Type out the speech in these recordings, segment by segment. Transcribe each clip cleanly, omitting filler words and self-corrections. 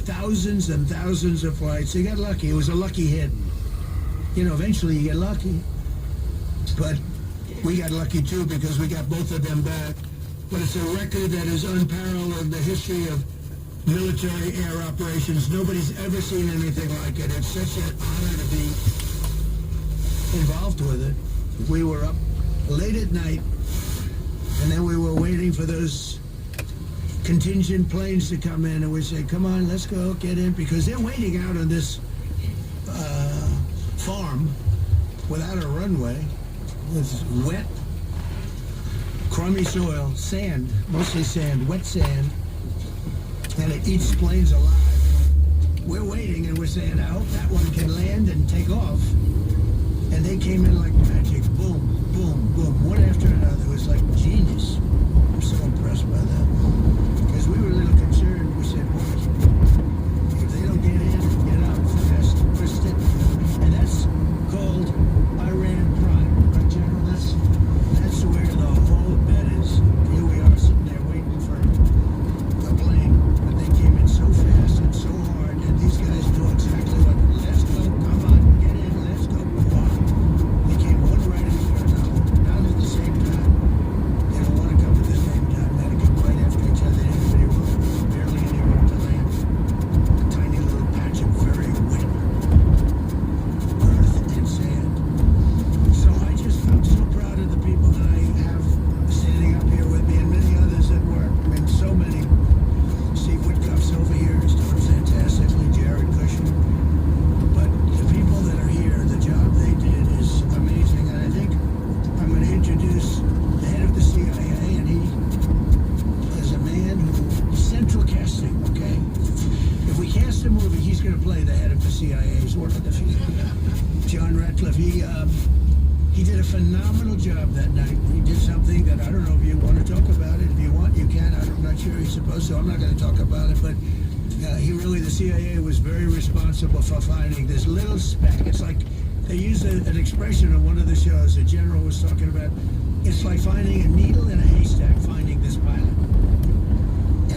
thousands and thousands of flights. He got lucky. It was a lucky hit. You know, eventually you get lucky. But we got lucky too because we got both of them back. But it's a record that is unparalleled in the history of military air operations. Nobody's ever seen anything like it. It's such an honor to be involved with it. We were up late at night, and then we were waiting for those contingent planes to come in, and we say, come on, let's go, get in, because they're waiting out on this farm without a runway, with wet, crummy soil, sand, mostly sand, wet sand, and it eats planes alive. We're waiting, and we're saying, I hope that one can land and take off. And they came in like magic, boom, boom, boom, one after another. It was like genius. I'm so impressed by that. Because we were a little concerned. We said, boy, if they don't get in, get out fast, twist it. And that's called Iran Prime, right, General? That's where the whole bet is. Here we are sitting there waiting for a plane, but they came in so fast and so hard, and these guys know exactly what, let's go, come on, get in, let's go. Wow. They came one right after another, not at the same time. They don't want to come at the same time. They had to come right after each other. Everybody was barely any room to land. A tiny little patch of very wet earth and sand. So I'm so proud of the people that I have standing up here with me, and many others at work. I mean, so many. Steve Whitcuff's over here is doing fantastically, Jared Kushner. But the people that are here, the job they did is amazing. And I think I'm going to introduce the head of the CIA, and he is a man who, central casting, okay? If we cast a movie, he's going to play the head of the CIA. He's one of the few. John Ratcliffe, he did a phenomenal job that night. He did something that I don't know if you want to talk about it. If you want, you can. I'm not sure he's supposed to. I'm not going to talk about it. But the CIA was very responsible for finding this little speck. It's like they used an expression on one of the shows. The general was talking about. It's like finding a needle in a haystack, finding this pilot.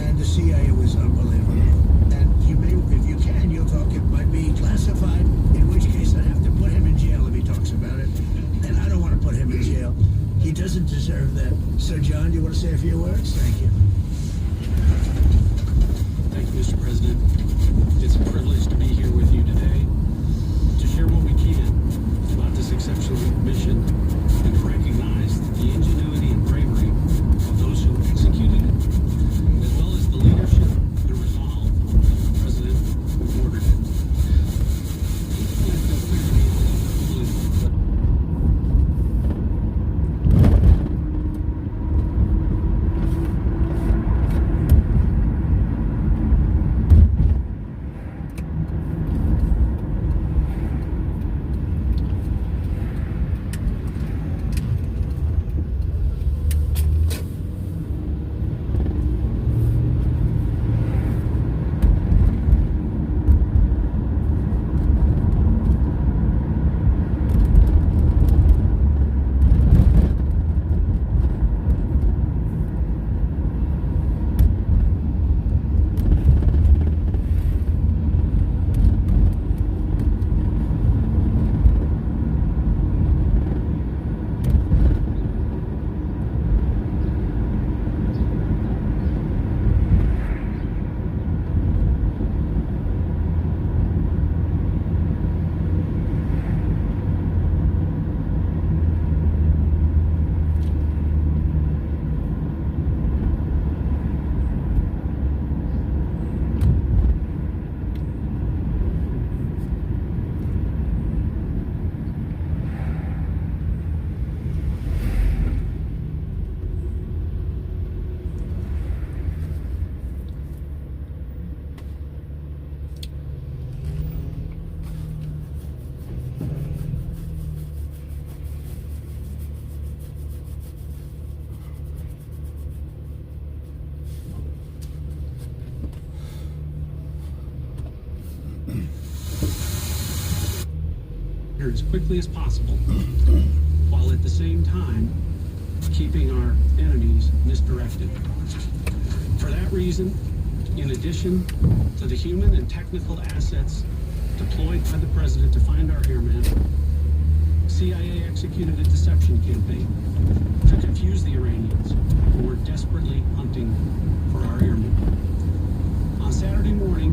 And the CIA was unbelievable. And you may, if you can, you'll talk. It might be classified, in which case I'd have to put him in jail if he talks about it. And I don't want to put him in jail. He doesn't deserve that. So, John, do you want to say a few words? Thank you. Thank you, Mr. President. It's a privilege to be here with you today to share what we can about this exceptional mission and to recognize the ingenuity and bravery of those who executed it, as well as the leadership and resolve of the President who ordered it. As quickly as possible, while at the same time keeping our enemies misdirected. For that reason, In addition to the human and technical assets deployed by the president to find our airmen, CIA executed a deception campaign to confuse the Iranians who were desperately hunting for our airmen. On Saturday morning,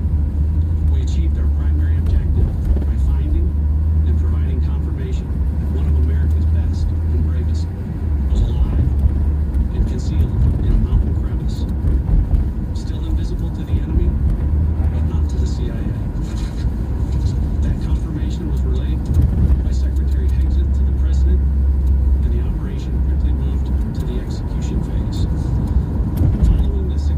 we achieved our primary objective by finding and providing confirmation that one of America's best and bravest was alive and concealed in a mountain crevice, still invisible to the enemy, but not to the CIA. That confirmation was relayed by Secretary Hexet to the President, and the operation quickly moved to the execution phase. Following this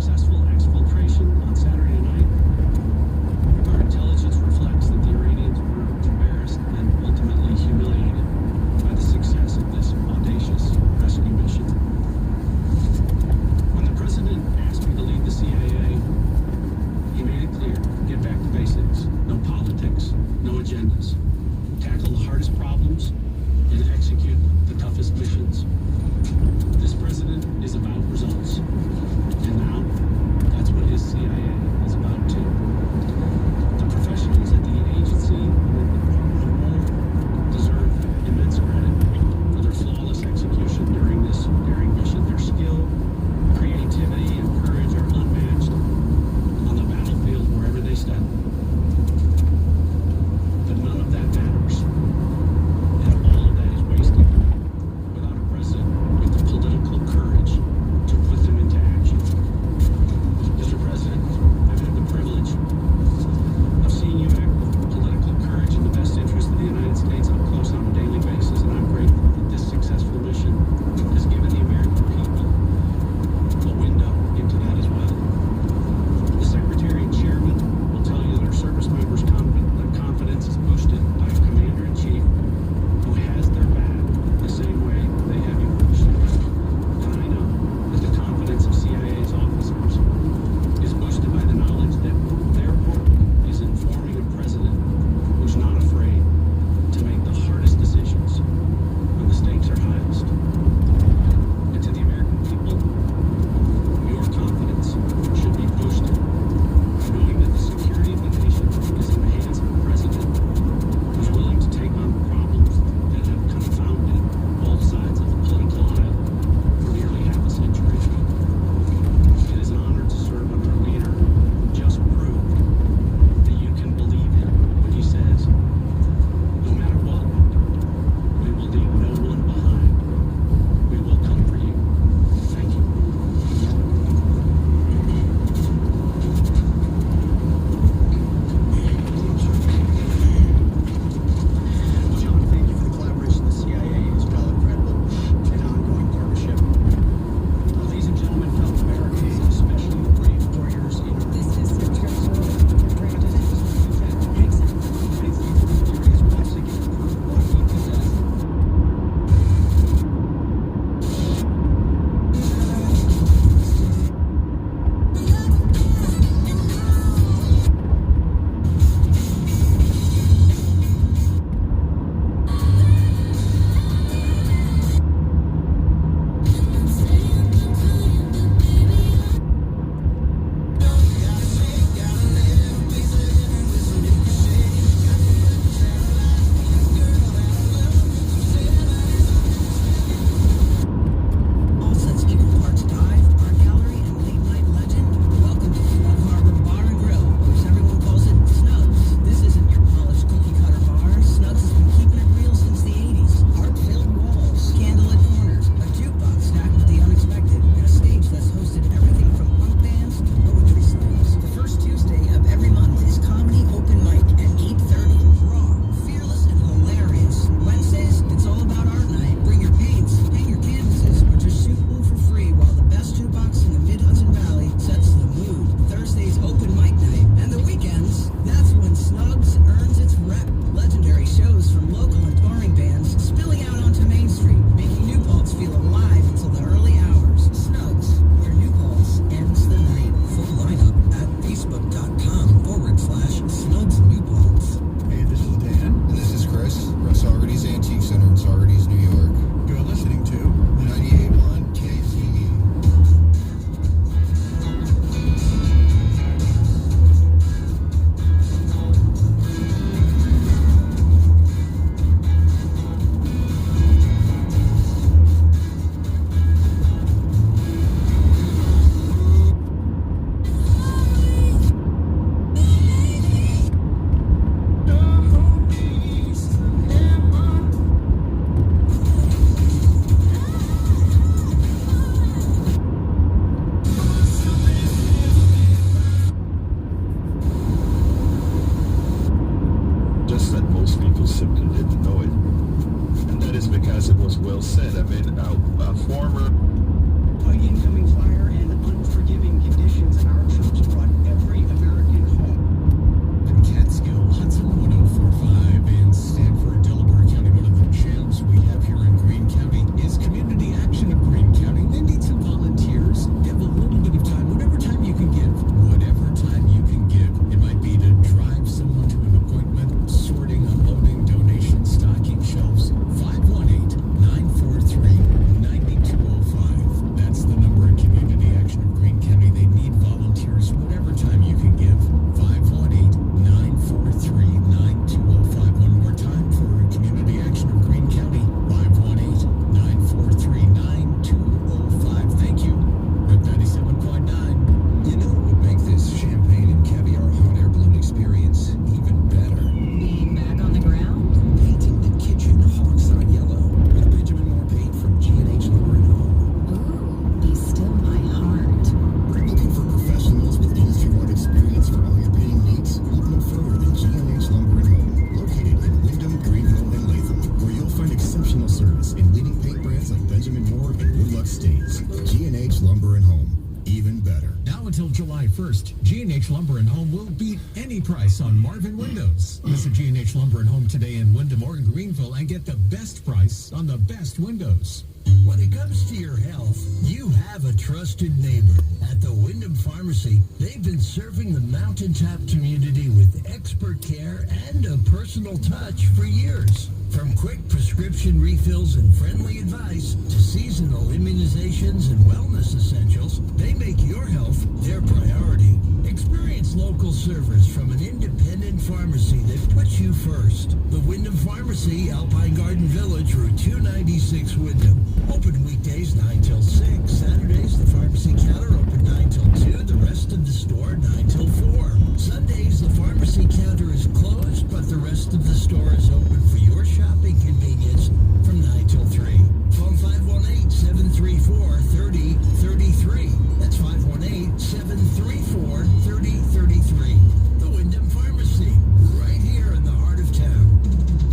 until July 1st, G&H Lumber and Home will beat any price on Marvin windows. Visit G&H Lumber and Home today in Wyndham or Greenville and get the best price on the best windows. When it comes to your health, you have a trusted neighbor. At the Wyndham Pharmacy, they've been serving the Mountaintop community with expert care and a personal touch for years. From quick prescription refills and friendly advice to seasonal immunizations and wellness essentials, they make your health their priority. Experience local service from an independent pharmacy that puts you first. The Wyndham Pharmacy, Alpine Garden Village, Route 296, Wyndham. Open weekdays 9 till 6. Saturdays, the pharmacy counter open 9 till 2. The rest of the store 9 till 4. Sundays, the pharmacy counter is closed, but the rest of the store is open for your shopping convenience from 9 till 3. Phone 518-734-3033. That's 518-734-3033. The Wyndham Pharmacy, right here in the heart of town.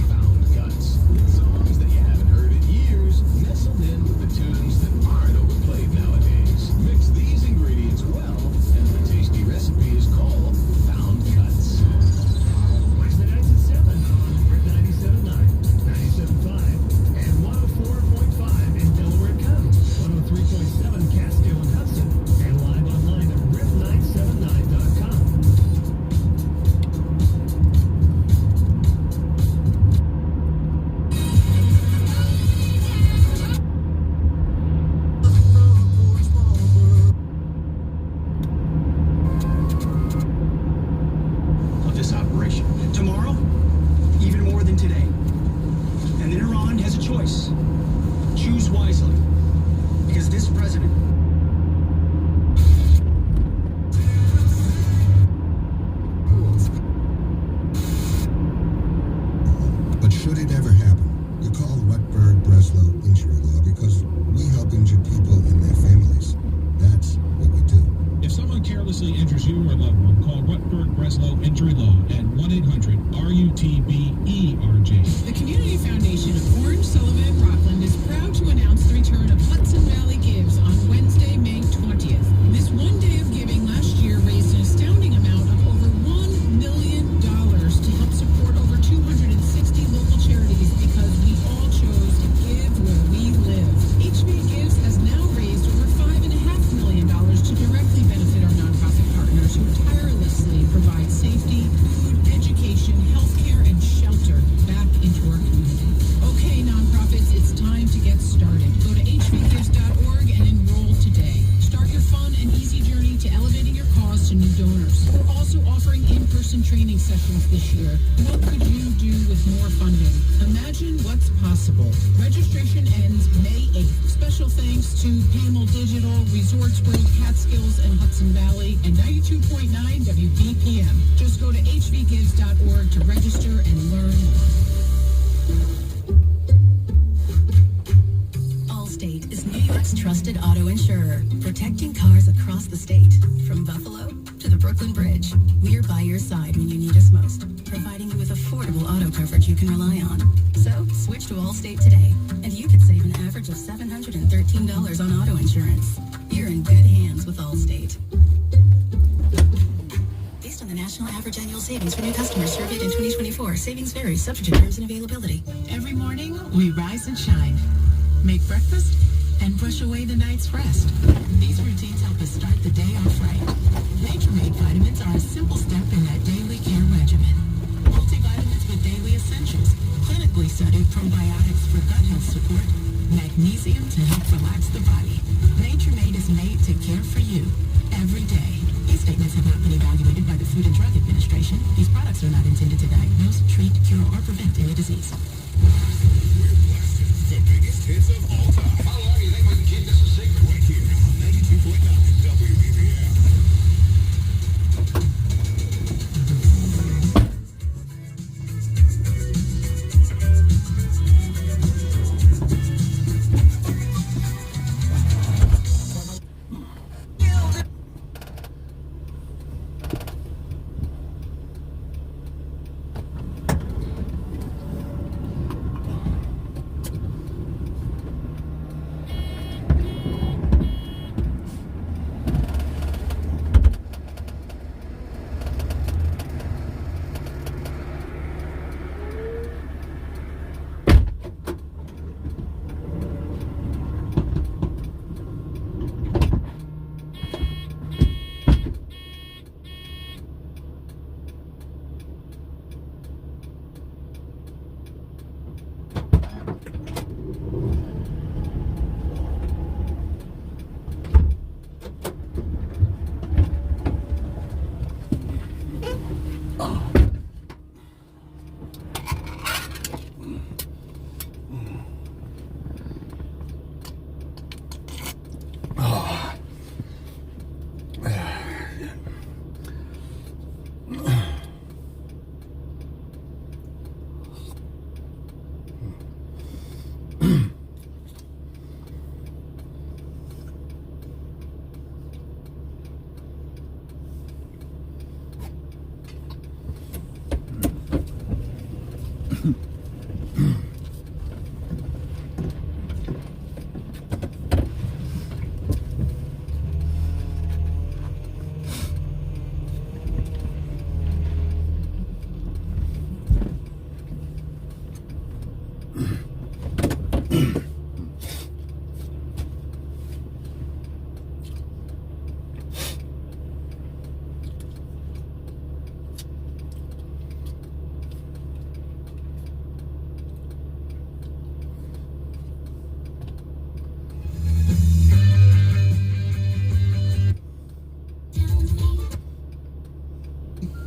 Found Cuts. Songs that you haven't heard in years, nestled in with the tunes that aren't overplayed nowadays. Mix these ingredients well, and the tasty recipe is called Found Cuts. Wednesday nights at 7 on Red 97.9, 97.5, and 104.5 in Delaware County, 103.7 Catskill and Hudson, and live online at rip979.com. Of this operation. Tomorrow, even more than today. And then Iran has a choice. Choose wisely. Because this president But should it ever happen, you call Rutberg Breslow Injury Law because we help injured people and their families. That's what we do. If someone carelessly injures you or a loved one, call Rutberg Breslow Injury Law at 1-800-RUTBERG. The Community Foundation of Orange, Sullivan, and Rockland is proud to announce the return of Hudson Valley Gives on Wednesday, May 20th. This one day of giving last year raised an astounding amount of over $1 million to help support over 260 local charities because we all chose to give where we live. HV Gives has now raised over $5.5 million to directly benefit our nonprofit partners who tirelessly provide safety, food, education, healthcare, and shelter back into our community. Okay, nonprofits, it's time to get started. Go to hvgives.org and enroll today. Start your fun and easy journey to elevating your cause to new donors. We're also offering in-person training sessions this year. What could you do with more funding? Imagine what's possible. Registration ends May 8th. Special thanks to Panel Digital, Resorts World, Catskills, and Hudson Valley, and 92.9 WBPM. Just go to hvgives.org to register and learn more. Allstate is New York's trusted auto insurer, protecting cars across the state. From Buffalo to the Brooklyn Bridge, we're by your side when you need us most, providing you with affordable auto coverage you can rely on. So, switch to Allstate today, and you could save an average of $713 on auto insurance. You're in good hands with Allstate. Based on the national average annual savings for new customers surveyed in 2024, savings vary, subject to terms and availability. Every morning, we rise and shine. Make breakfast and brush away the night's rest. These routines help us start the day off right. Nature Made vitamins are a simple step in that daily care regimen. Multivitamins with daily essentials, clinically studied probiotics for gut health support, magnesium to help relax the body. Nature Made is made to care for you every day. These statements have not been evaluated by the Food and Drug Administration. These products are not intended to diagnose, treat, cure, or prevent any disease. We're blasting the biggest hits of all time. How long do you think we can keep this a secret? Right here on 92.9 WBPM.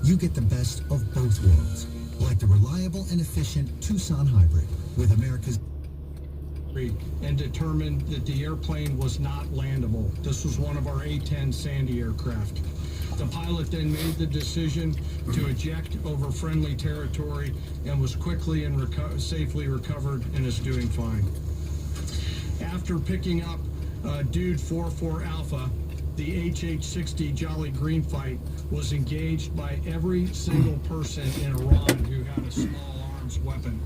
You get the best of both worlds, like the reliable and efficient Tucson Hybrid with America's and determined that the airplane was not landable. This was one of our A-10 Sandy aircraft. The pilot then made the decision to eject over friendly territory and was quickly and safely recovered and is doing fine. After picking up Dude 44 Alpha, the HH-60 Jolly Green fight was engaged by every single person in Iran who had a small arms weapon.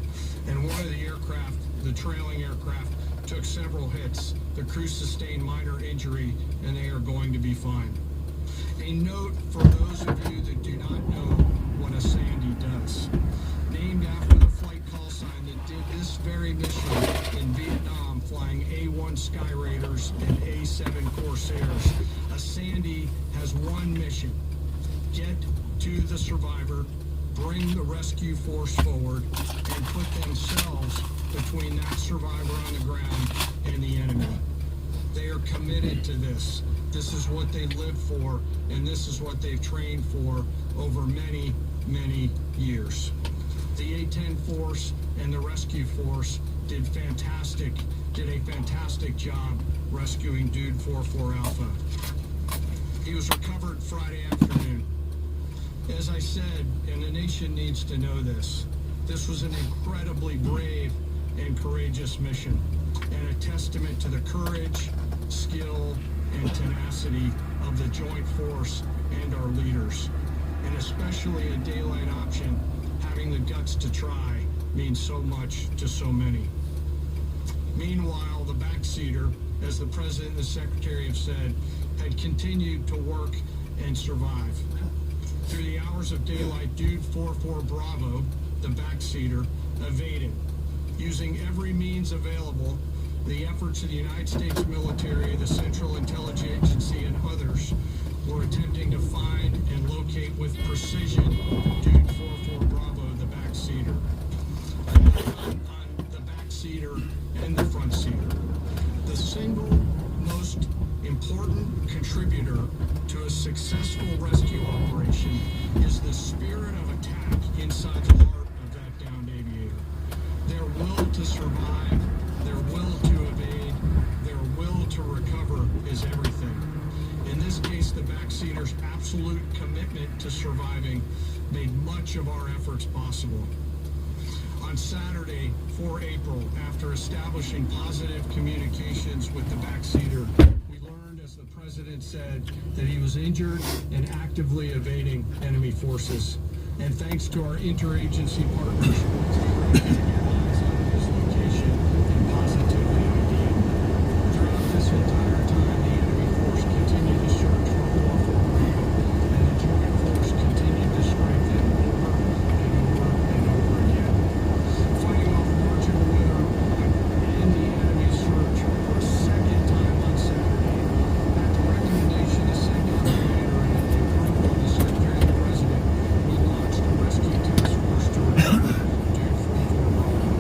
And one of the aircraft, the trailing aircraft, took several hits. The crew sustained minor injury, and they are going to be fine. A note for those of you that do not know what a Sandy does. Named after the flight call sign that did this very mission in Vietnam, flying A-1 Sky Raiders and A-7 Corsairs, a Sandy has one mission: get to the survivor, bring the rescue force forward, and put themselves between that survivor on the ground and the enemy. They are committed to this. This is what they live for, and this is what they've trained for over many, many years. The A-10 force and the rescue force did a fantastic job rescuing Dude 44 Alpha. He was recovered Friday afternoon. As I said, and the nation needs to know this was an incredibly brave and courageous mission, and a testament to the courage, skill, and tenacity of the joint force and our leaders. And especially a daylight option, having the guts to try means so much to so many. Meanwhile, the backseater, as the President and the Secretary have said, had continued to work and survive. Through the hours of daylight, Dude 44 Bravo, the backseater, evaded. Using every means available, the efforts of the United States military, the Central Intelligence Agency, and others were attempting to find and locate with precision Dude 44 Bravo, the backseater. On the backseater and the front seater. The single most important contributor to a successful rescue operation is the spirit of attack inside the heart of that downed aviator. Their will to survive, their will to evade, their will to recover is everything. In this case, the backseater's absolute commitment to surviving made much of our efforts possible. On Saturday, 4 April, after establishing positive communications with the backseater, we learned, as the President said, that he was injured and actively evading enemy forces. And thanks to our interagency partners, we were able to get eyes on his location and positively ID him. Throughout this entire time, the enemy force continued to show trouble off the ground, and the joint force continued to strengthen over and over and over again. Fighting off marching weather and the enemy search for a second time on Saturday, at the recommendation of CENTCOM Commander and at the approval of the Secretary and the President, we launched a rescue task force to recover Dude 44 Bravo.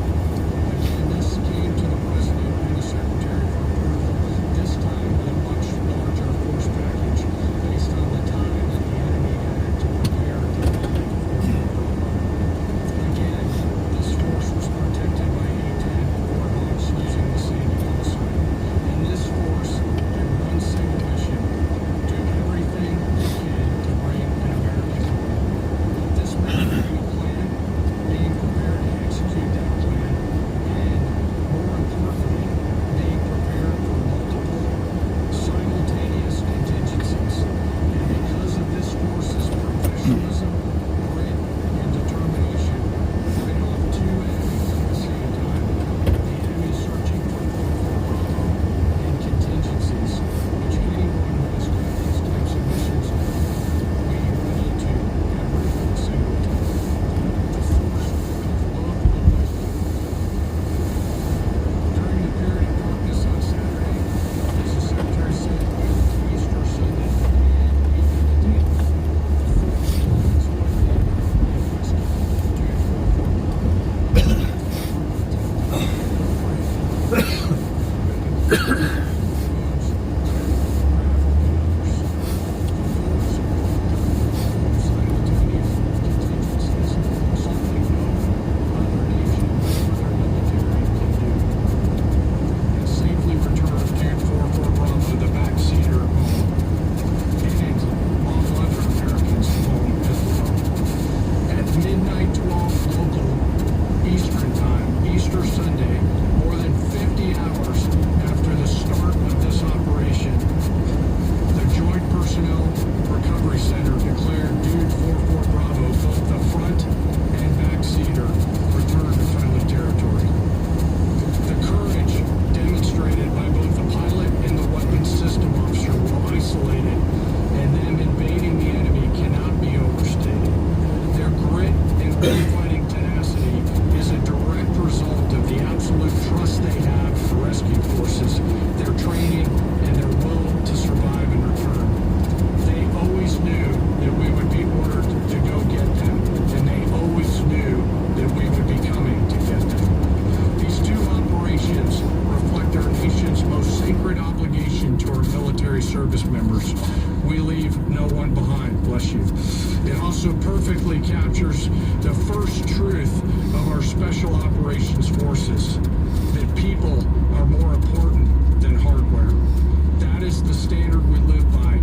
bless you. It also perfectly captures the first truth of our Special Operations Forces, that people are more important than hardware. That is the standard we live by,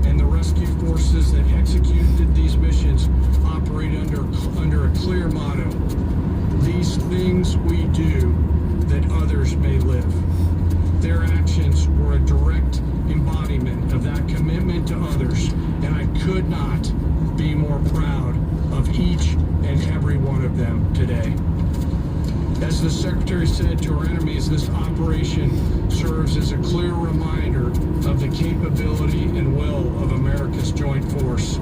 and the rescue forces that executed these missions operate under a clear motto: these things we do that others may live. Their actions were a direct embodiment of that commitment to others, and I could not be more proud of each and every one of them today. As the Secretary said to our enemies, this operation serves as a clear reminder of the capability and will of America's joint force.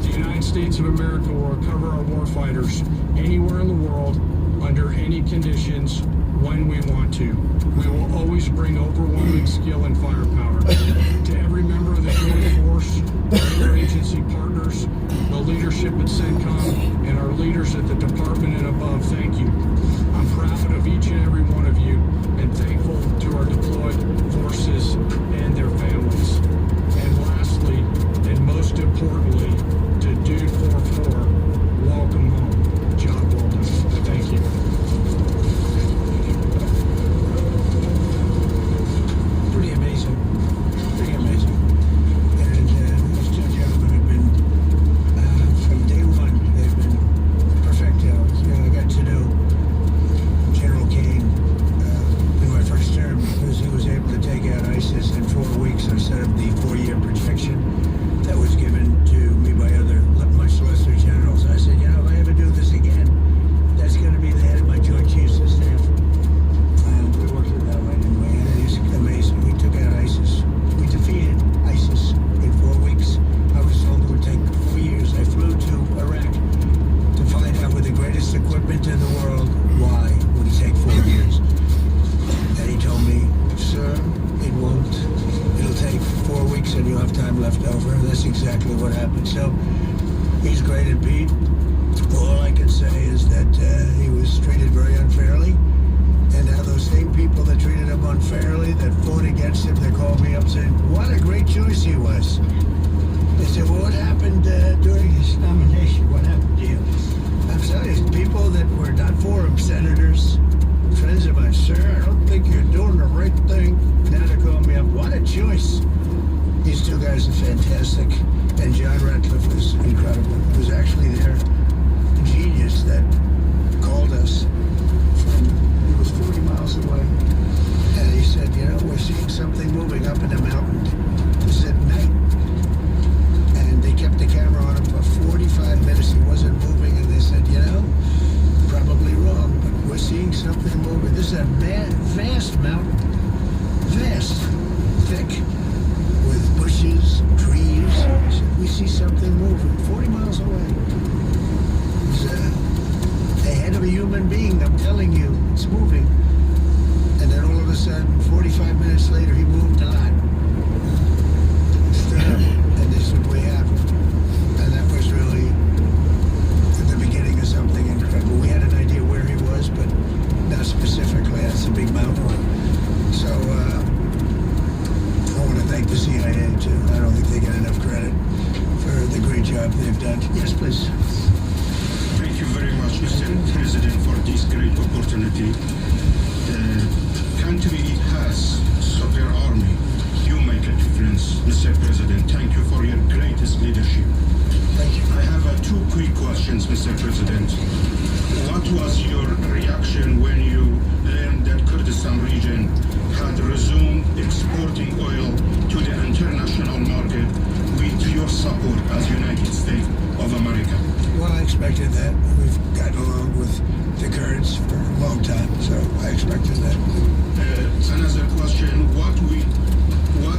The United States of America will recover our warfighters anywhere in the world, under any conditions, when we want to. We will always bring overwhelming skill and firepower. To every member of the joint force, our interagency partners, the leadership at CENTCOM, and our leaders at the department and above, thank you. I'm proud of each and every one of you, and thankful to our deployed forces and their families. And lastly, and most importantly, to Dude 44, welcome home. Job well done. Thank you. Pretty amazing. Pretty amazing. And those two gentlemen have been, from day one, they've been perfectos. I got to know General Kane in my first term because he was able to take out ISIS in 4 weeks instead of the 4-year projection that was given to me by other much lesser generals. I said, if I ever do this again, that's going to be the head of my Joint Chiefs of Staff. And we worked it that way, didn't we? And it is amazing. We took out ISIS. We defeated ISIS in 4 weeks. I was told it would take 4 years. I flew to Iraq to find out with the greatest equipment in the world, why would it take 4 years? And he told me, sir, it won't. It'll take 4 weeks and you'll have time left over. And that's exactly what happened. So he's great at Pete. All I can say is that he was treated very unfairly. And now those same people that treated him unfairly, that fought against him, they called me up saying, what a great choice he was. They said, well, what happened during his nomination? What happened to you? I'm telling you, people that were not for him, senators, friends of mine, sir, I don't think you're doing the right thing. Now they call me up. What a choice. These two guys are fantastic. And John Ratcliffe was incredible. It was actually their genius that called us from, it was 40 miles away. And he said, we're seeing something moving up in the mountain. This is at night. And they kept the camera on him for 45 minutes. He wasn't moving. And they said, probably wrong, but we're seeing something moving. This is a vast mountain. Vast. Thick. With bushes, trees. So we see something moving 40 miles away. It's the head of a human being. I'm telling you, it's moving. And then all of a sudden, 45 minutes later, he moved a lot. And this is what we have. And that was really the beginning of something incredible. We had an idea where he was, but not specifically. That's a big mountain. So, I want to thank the CIA, too. I don't think they get enough credit for the great job they've done. Yes, please. Thank you very much, Mr. President, for this great opportunity. The country has super army. You make a difference, Mr. President. Thank you for your greatest leadership. Thank you. I have 2 quick questions, Mr. President. What was your reaction when you learned that Kurdistan region had resumed exporting oil to the international market with your support as United States of America? Well, I expected that. We've gotten along with the Kurds for a long time, so I expected that. Another question, what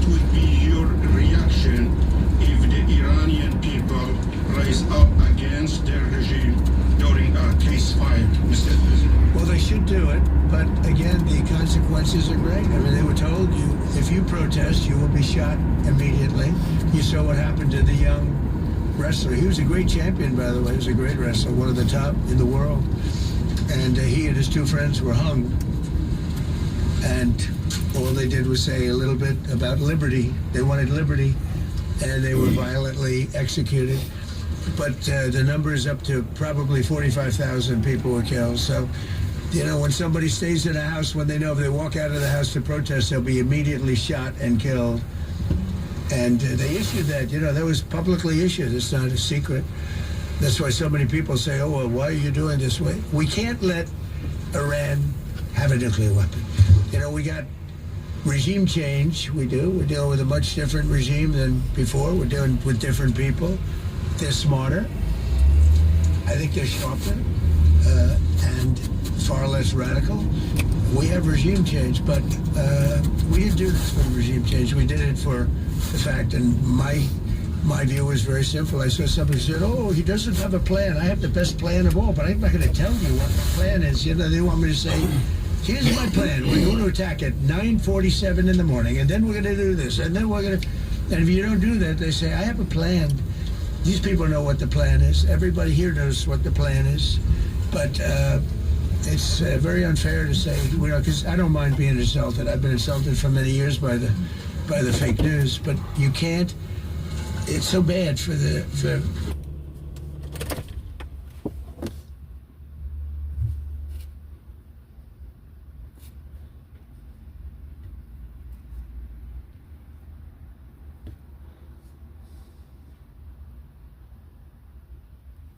would be your reaction if the Iranian people rise up against their regime during a ceasefire, Mr. President? Well, they should do it, but again, the consequences are great. I mean, they were told if you protest, you will be shot immediately. You saw what happened to the young wrestler. He was a great champion, by the way. He was a great wrestler, one of the top in the world. And he and his 2 friends were hung. And all they did was say a little bit about liberty. They wanted liberty. and they were violently executed. But the number is up to probably 45,000 people were killed. So, you know, when somebody stays in a house, when they know if they walk out of the house to protest, they'll be immediately shot and killed. And they issued that, you know, that was publicly issued. It's not a secret. That's why so many people say, oh, well, why are you doing this way? We can't let Iran have a nuclear weapon. You know, we got regime change. We do. We're dealing with a much different regime than before. We're dealing with different people. They're smarter. I think they're sharper and far less radical. We have regime change, but we didn't do this for the regime change. We did it for the fact, and my view was very simple. I saw somebody said, oh, he doesn't have a plan. I have the best plan of all, but I'm not going to tell you what the plan is. You know, they want me to say, here's my plan. We're going to attack at 9:47 in the morning, and then we're going to do this, and then we're going to... And if you don't do that, they say, I have a plan. These people know what the plan is. Everybody here knows what the plan is. But it's very unfair to say, you know, because I don't mind being insulted. I've been insulted for many years by the fake news, but you can't. It's so bad for